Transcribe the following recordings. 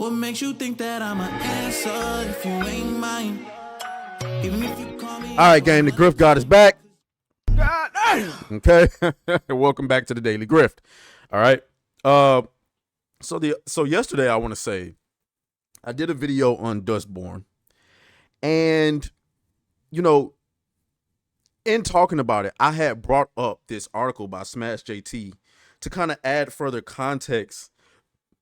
What makes you think that I'm an answer if you ain't mine? Even if you call me. All right, gang, the Grift God is back. God damn. Okay. Welcome back to the Daily Grift. All right. So yesterday I want to say I did a video on Dustborn, and you know, in talking about it, I had brought up this article by Smash JT to kind of add further context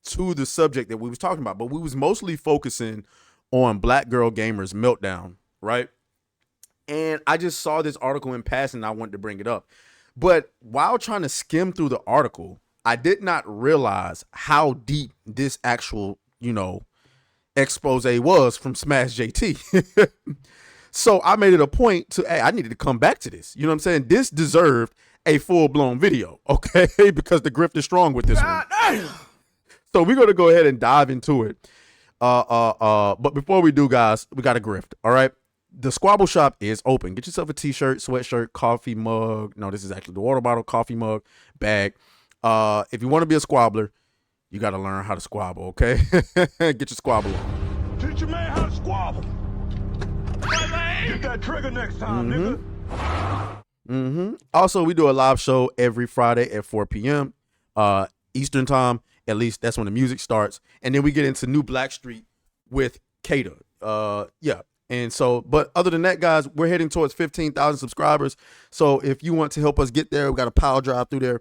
to the subject that we was talking about, but we was mostly focusing on Black Girl Gamers Meltdown, right? And I just saw this article in passing and I wanted to bring it up. But while trying to skim through the article, I did not realize how deep this actual, expose was from Smash JT. So I made it a point to, hey, I needed to come back to this. You know what I'm saying? This deserved a full-blown video, okay? Because the grift is strong with this one. So we're going to go ahead and dive into it. But before we do, guys, we got a grift, all right? The Squabble Shop is open. Get yourself a t-shirt, sweatshirt, coffee mug. No, this is actually the water bottle, coffee mug, bag. If you want to be a squabbler, you got to learn how to squabble, okay? Get your squabble on. Teach your man how to squabble. Get that trigger next time, nigga. Also, we do a live show every Friday at 4 p.m. Eastern time. At least that's when the music starts. And then we get into New Black Street with Kata. Yeah. And so, but other than that, guys, we're heading towards 15,000 subscribers. So if you want to help us get there, we got a power drive through there.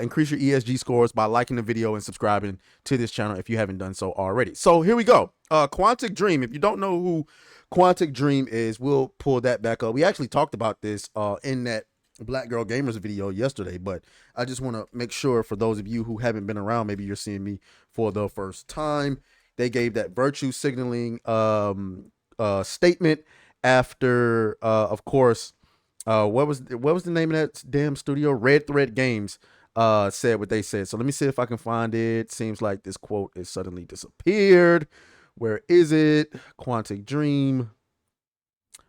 Increase your ESG scores by liking the video and subscribing to this channel if you haven't done so already. So here we go. Quantic Dream. If you don't know who Quantic Dream is, we'll pull that back up. We actually talked about this in that Black Girl Gamers video yesterday, but I just want to make sure for those of you who haven't been around, maybe you're seeing me for the first time. They gave that virtue signaling statement after, of course, what was the name of that damn studio? Red Thread Games said what they said. So let me see if I can find it. Seems like this quote is suddenly disappeared. Where is it? Quantic Dream.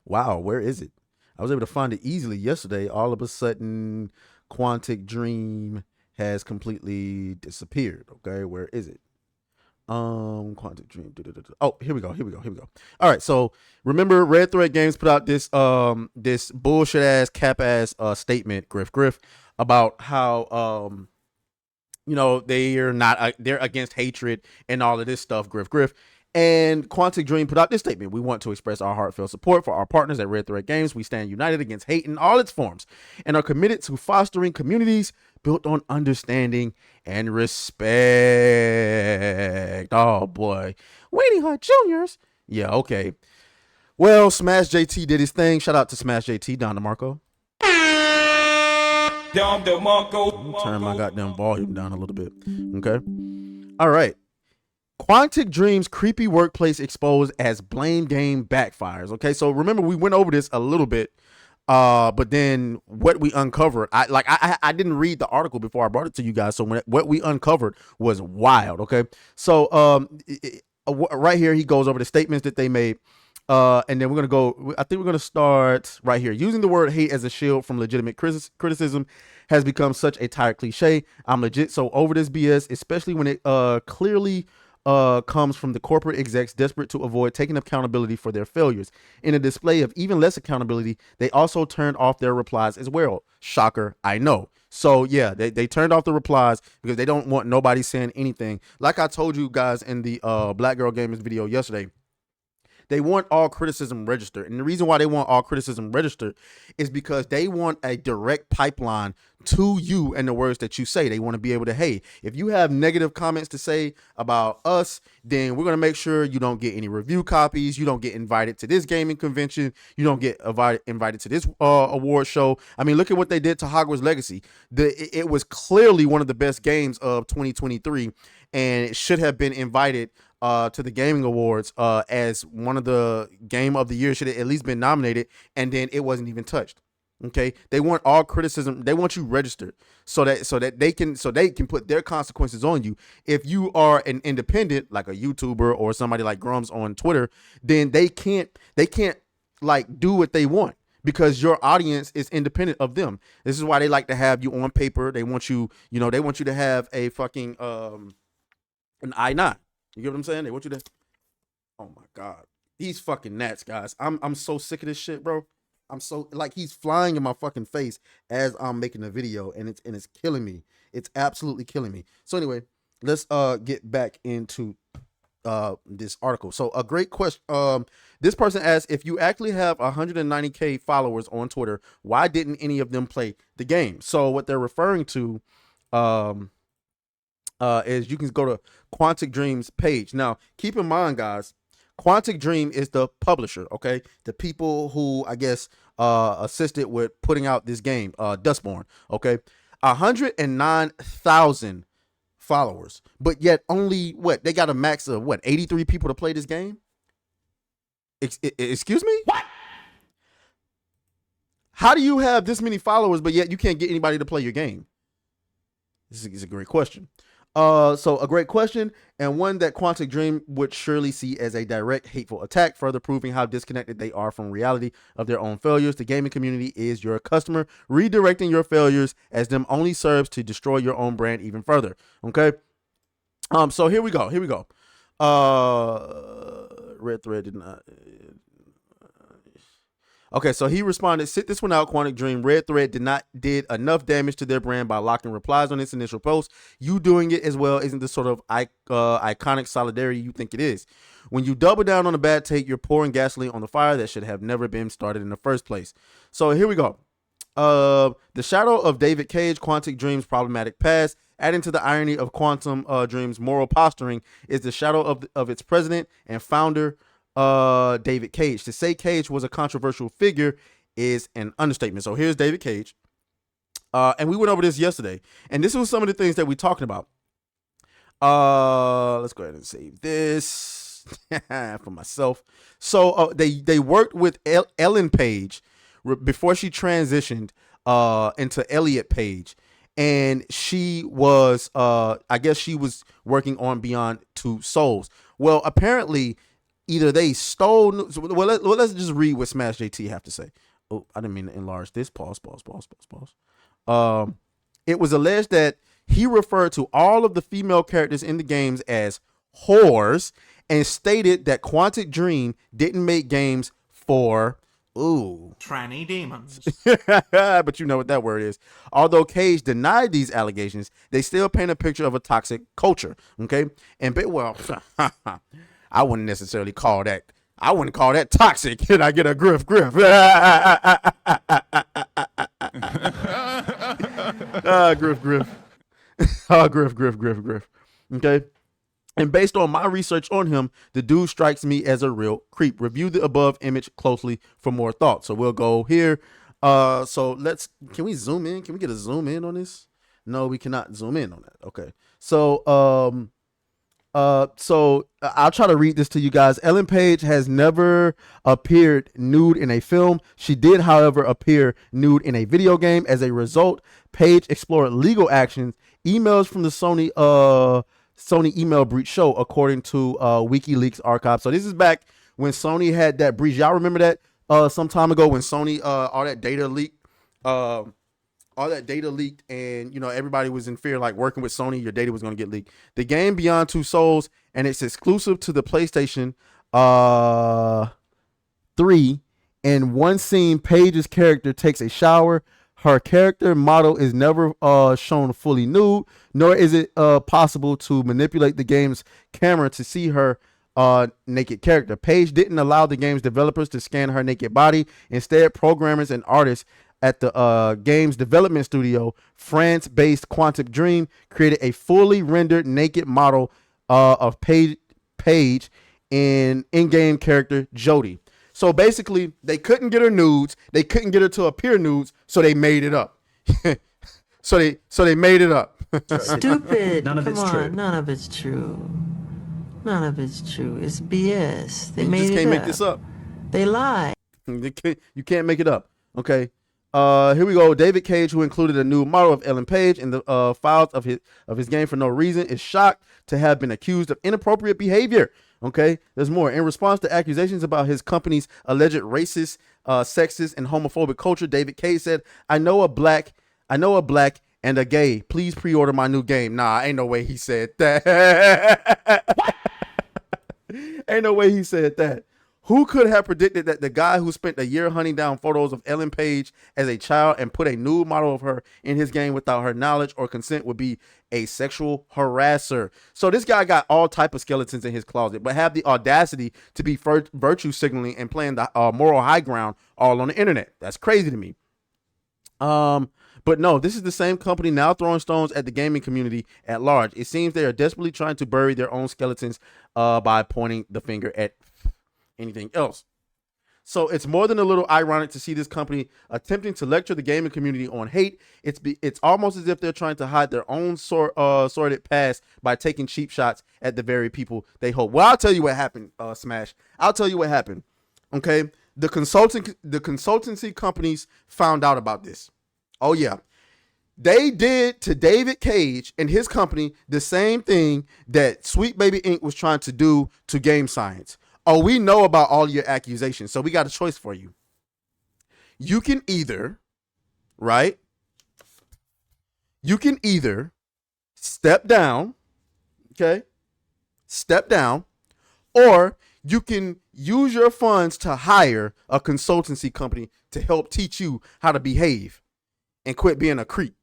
Wow, where is it? I was able to find it easily yesterday. All of a sudden, Quantic Dream has completely disappeared. Okay, where is it? Quantic Dream. Oh, here we go. All right, so remember, Red Thread Games put out this this bullshit ass cap ass statement, griff, about how they're against hatred and all of this stuff, griff. And Quantic Dream put out this statement. We want to express our heartfelt support for our partners at Red Thread Games. We stand united against hate in all its forms and are committed to fostering communities built on understanding and respect. Oh, boy. Waiting Hut Juniors. Yeah, okay. Well, Smash JT did his thing. Shout out to Smash JT, Don DeMarco. Turn my goddamn volume down a little bit. Okay. All right. Quantic Dream's creepy workplace exposed as blame game backfires. Okay, so remember we went over this a little bit, but then what we uncovered, I didn't read the article before I brought it to you guys. So what we uncovered was wild. Okay, so right here he goes over the statements that they made, and then we're gonna go. I think we're gonna start right here. Using the word hate as a shield from legitimate criticism has become such a tired cliche. I'm legit so over this BS, especially when it clearly comes from the corporate execs desperate to avoid taking accountability for their failures. In a display of even less accountability, they also turned off their replies as well. Shocker, I know. So yeah, they turned off the replies because they don't want nobody saying anything. Like I told you guys in the Black Girl Gamers video yesterday, they want all criticism registered. And the reason why they want all criticism registered is because they want a direct pipeline to you and the words that you say. They want to be able to, hey, if you have negative comments to say about us, then we're going to make sure you don't get any review copies. You don't get invited to this gaming convention. You don't get invited to this award show. I mean, look at what they did to Hogwarts Legacy. It was clearly one of the best games of 2023, and it should have been invited to the gaming awards as one of the game of the year, should have at least been nominated, and then it wasn't even touched. Okay, they want all criticism. They want you registered so that they can put their consequences on you. If you are an independent, like a YouTuber or somebody like Grums on Twitter, then they can't like do what they want because your audience is independent of them. This is why they like to have you on paper. They want you, they want you to have a fucking an I-9. You get what I'm saying? They want you to. Oh my god, these fucking gnats, guys. I'm so sick of this shit, bro. I'm so like he's flying in my fucking face as I'm making the video, and it's killing me. It's absolutely killing me. So anyway, let's get back into this article. So a great question. This person asked, if you actually have 190K followers on Twitter, why didn't any of them play the game? So what they're referring to is you can go to Quantic Dream's page. Now, keep in mind, guys, Quantic Dream is the publisher, okay? The people who, I guess, assisted with putting out this game, Dustborn, okay? 109,000 followers, but yet only, what, they got a max of, 83 people to play this game? Excuse me? What? How do you have this many followers, but yet you can't get anybody to play your game? This is a great question. So a great question, and one that Quantic Dream would surely see as a direct hateful attack, further proving how disconnected they are from reality of their own failures. The gaming community is your customer. Redirecting your failures as them only serves to destroy your own brand even further. Okay. So here we go. Red Thread did not. Okay, so he responded, sit this one out, Quantic Dream. Red Thread did enough damage to their brand by locking replies on its initial post. You doing it as well isn't the sort of iconic solidarity you think it is. When you double down on a bad take, you're pouring gasoline on the fire that should have never been started in the first place. So here we go. The shadow of David Cage, Quantic Dream's problematic past, adding to the irony of Quantum Dream's moral posturing, is the shadow of its president and founder, David Cage. To say Cage was a controversial figure is an understatement. So here's David Cage. And we went over this yesterday. And this was some of the things that we talking about. Let's go ahead and save this for myself. So they worked with Ellen Page before she transitioned into Elliot Page. And she was, I guess she was working on Beyond Two Souls. Well, apparently, either they stole. Well, let's just read what Smash JT have to say. Oh, I didn't mean to enlarge this. Pause. It was alleged that he referred to all of the female characters in the games as whores and stated that Quantic Dream didn't make games for tranny demons. But you know what that word is. Although Cage denied these allegations, they still paint a picture of a toxic culture. Okay, and well. I wouldn't necessarily call that. I wouldn't call that toxic. Can I get a griff? Griff. Griff. Okay. And based on my research on him, the dude strikes me as a real creep. Review the above image closely for more thoughts. So we'll go here. So can we zoom in? Can we get a zoom in on this? No, we cannot zoom in on that. Okay. So I'll try to read this to you guys. Ellen Page has never appeared nude in a film. She did, however, appear nude in a video game. As a result, Page explored legal actions. Emails from the Sony email breach show, according to WikiLeaks archive. So this is back when Sony had that breach. Y'all remember that some time ago when Sony all that data leaked. And everybody was in fear, like working with Sony, your data was going to get leaked. The game Beyond Two Souls, and it's exclusive to the PlayStation 3. In one scene, Paige's character takes a shower. Her character model is never shown fully nude, nor is it possible to manipulate the game's camera to see her naked character. Paige didn't allow the game's developers to scan her naked body. Instead, programmers and artists at the game's development studio, France-based Quantic Dream, created a fully rendered naked model of Paige in-game character Jodie. So basically, they couldn't get her nudes, they couldn't get her to appear nudes, so they made it up. so they made it up. Stupid. None of Come it's on, true. None of it's true. None of it's true. It's BS. They You made just it can't up. make this up. They lie. You can't make it up. Okay. Here we go. David Cage, who included a new model of Ellen Page in the files of his game for no reason, is shocked to have been accused of inappropriate behavior. Okay, there's more. In response to accusations about his company's alleged racist, sexist, and homophobic culture, David Cage said, I know a black and a gay. Please pre-order my new game. Nah, ain't no way he said that. What? Ain't no way he said that. Who could have predicted that the guy who spent a year hunting down photos of Ellen Page as a child and put a nude model of her in his game without her knowledge or consent would be a sexual harasser? So this guy got all type of skeletons in his closet, but have the audacity to be virtue signaling and playing the moral high ground all on the internet. That's crazy to me. But no, this is the same company now throwing stones at the gaming community at large. It seems they are desperately trying to bury their own skeletons by pointing the finger at anything else. So it's more than a little ironic to see this company attempting to lecture the gaming community on hate. It's almost as if they're trying to hide their own sordid past by taking cheap shots at the very people they hope. Well, I'll tell you what happened, Smash. I'll tell you what happened. Okay, the consultancy companies found out about this. Oh yeah, they did to David Cage and his company the same thing that Sweet Baby Inc. was trying to do to Game Science. Oh, we know about all your accusations, so we got a choice for you. You can either, right? You can either step down, okay? Step down, or you can use your funds to hire a consultancy company to help teach you how to behave and quit being a creep.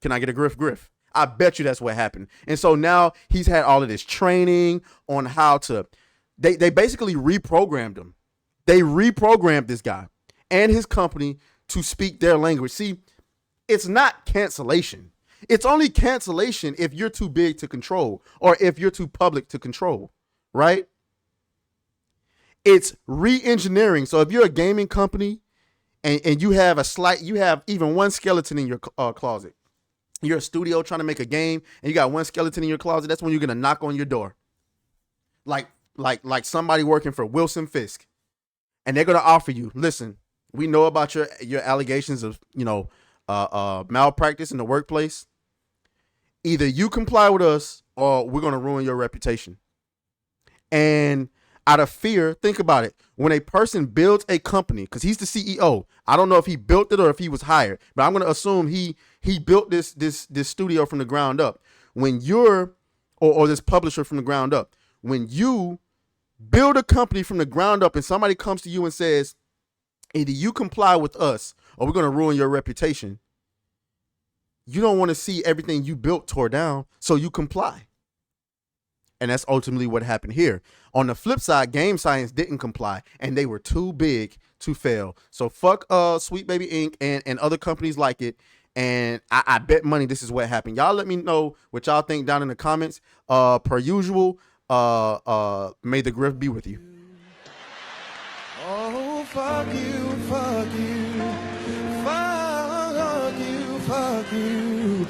Can I get a griff? I bet you that's what happened. And so now he's had all of this training on how to... They basically reprogrammed him. They reprogrammed this guy and his company to speak their language. See, it's not cancellation. It's only cancellation if you're too big to control or if you're too public to control, right? It's re-engineering. So if you're a gaming company and you have even one skeleton in your closet, you're a studio trying to make a game and you got one skeleton in your closet, that's when you're going to knock on your door. Like somebody working for Wilson Fisk, and they're going to offer you, listen, we know about your allegations of, malpractice in the workplace. Either you comply with us or we're going to ruin your reputation. And out of fear, think about it. When a person builds a company, because he's the CEO, I don't know if he built it or if he was hired, but I'm going to assume he built this studio from the ground up. When you're, or this publisher from the ground up, when you build a company from the ground up and somebody comes to you and says, either you comply with us or we're going to ruin your reputation, you don't want to see everything you built tore down, so you comply. And that's ultimately what happened here. On the flip side, Game Science didn't comply and they were too big to fail. So fuck Sweet Baby Inc. and other companies like it. And I bet money this is what happened. Y'all let me know what y'all think down in the comments. Per usual, may the grift be with you. Oh, fuck you, fuck you, fuck you, fuck you.